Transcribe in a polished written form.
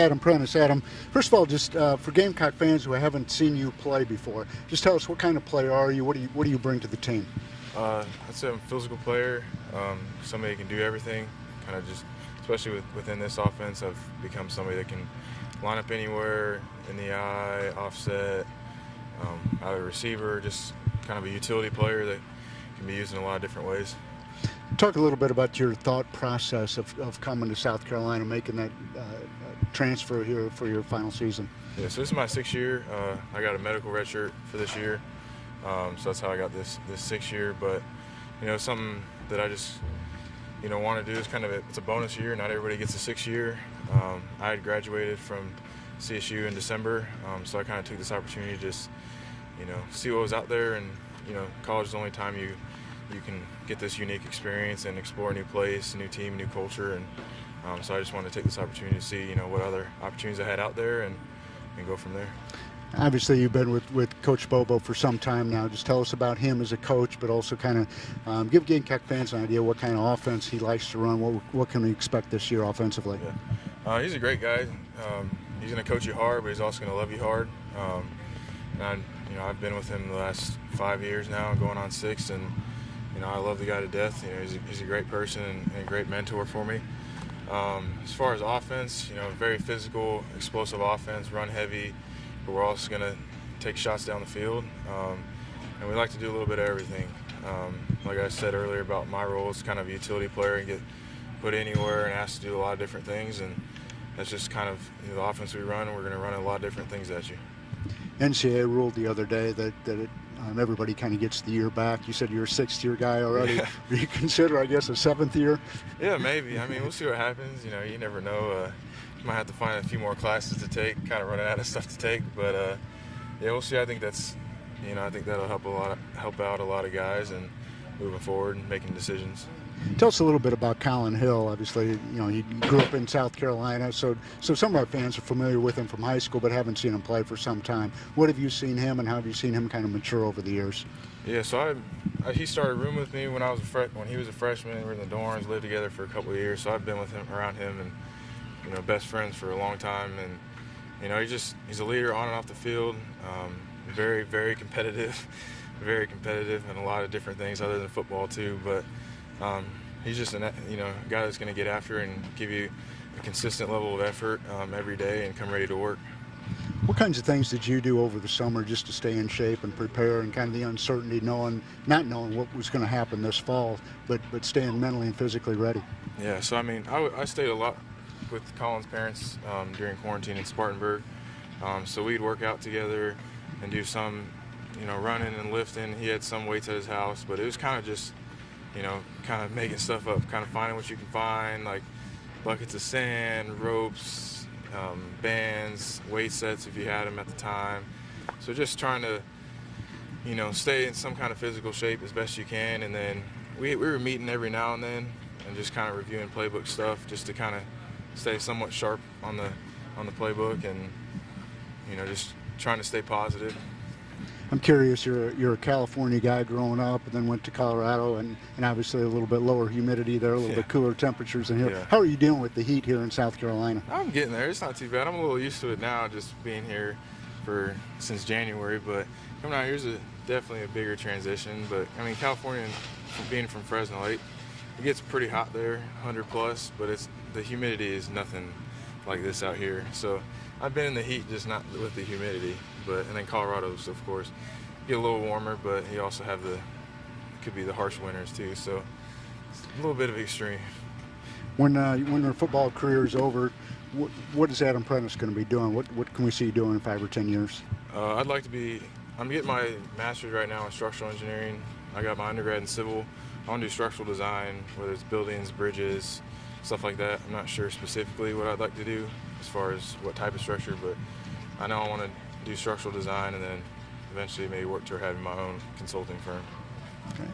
Adam Prentice. Adam, first of all, just for Gamecock fans who haven't seen you play before, just tell us what kind of player are you? What do you bring to the team? I'd say I'm a physical player, somebody who can do everything. Kind of just, especially within this offense, I've become somebody that can line up anywhere, in the eye, offset, out of receiver, just kind of a utility player that can be used in a lot of different ways. Talk a little bit about your thought process of coming to South Carolina, making that transfer here for your final season. Yeah, so this is my 6th year. I got a medical red shirt for this year, so that's how I got this 6th year. But something that I just want to do is it's a bonus year. Not everybody gets a 6th year. I had graduated from CSU in December, so I kind of took this opportunity to just see what was out there. And college is the only time you can get this unique experience and explore a new place, a new team, a new culture. And so I just wanted to take this opportunity to see what other opportunities I had out there and go from there. Obviously, you've been with Coach Bobo for some time now. Just tell us about him as a coach, but also kind of give Gamecock fans an idea what kind of offense he likes to run. What can we expect this year offensively? Yeah. He's a great guy. He's going to coach you hard, but he's also going to love you hard. And I've been with him the last 5 years now, going on 6, and I love the guy to death. He's a great person and a great mentor for me. As far as offense, very physical, explosive offense, run heavy, but we're also going to take shots down the field. And we like to do a little bit of everything. Like I said earlier about my role as kind of a utility player and get put anywhere and asked to do a lot of different things. And that's just kind of the offense we run. We're going to run a lot of different things at you. NCAA ruled the other day that everybody kind of gets the year back. You said you're a 6th-year guy already. Yeah. Do you consider, I guess, a 7th year? Yeah, maybe. I mean, we'll see what happens. You never know. You might have to find a few more classes to take, kind of running out of stuff to take. But yeah, we'll see. I think that's, I think that'll help out a lot of guys and moving forward and making decisions. Tell us a little bit about Colin Hill. Obviously, he grew up in South Carolina, so some of our fans are familiar with him from high school, but haven't seen him play for some time. What have you seen him, and how have you seen him kind of mature over the years? Yeah, so he started rooming with me when he was a freshman. We were in the dorms, lived together for a couple of years. So I've been with him, around him, and best friends for a long time. And he's a leader on and off the field. Very, very competitive, very competitive in a lot of different things other than football too. But he's just a guy that's going to get after and give you a consistent level of effort every day and come ready to work. What kinds of things did you do over the summer just to stay in shape and prepare, and kind of the uncertainty, not knowing what was going to happen this fall, but staying mentally and physically ready? Yeah, so I stayed a lot with Colin's parents during quarantine in Spartanburg. So we'd work out together and do some running and lifting. He had some weights at his house, but it was kind of just kind of making stuff up, kind of finding what you can find, like buckets of sand, ropes, bands, weight sets if you had them at the time. So just trying to, stay in some kind of physical shape as best you can. And then we were meeting every now and then and just kind of reviewing playbook stuff just to kind of stay somewhat sharp on the playbook and, just trying to stay positive. I'm curious, you're a California guy growing up and then went to Colorado and obviously a little bit lower humidity there, a little bit cooler temperatures in here. Yeah. How are you dealing with the heat here in South Carolina? I'm getting there. It's not too bad. I'm a little used to it now, just being here since January. But coming out here is definitely a bigger transition. But California, being from Fresno, it gets pretty hot there, 100 plus. But the humidity is nothing like this out here. So I've been in the heat, just not with the humidity. And then Colorado's, of course, get a little warmer, but you also have could be the harsh winters too. So it's a little bit of extreme. When their football career is over, what is Adam Prentice going to be doing? What can we see you doing in 5 or 10 years? I'm getting my master's right now in structural engineering. I got my undergrad in civil. I want to do structural design, whether it's buildings, bridges, stuff like that. I'm not sure specifically what I'd like to do as far as what type of structure, but I know I want to do structural design and then eventually maybe work toward having my own consulting firm. Okay.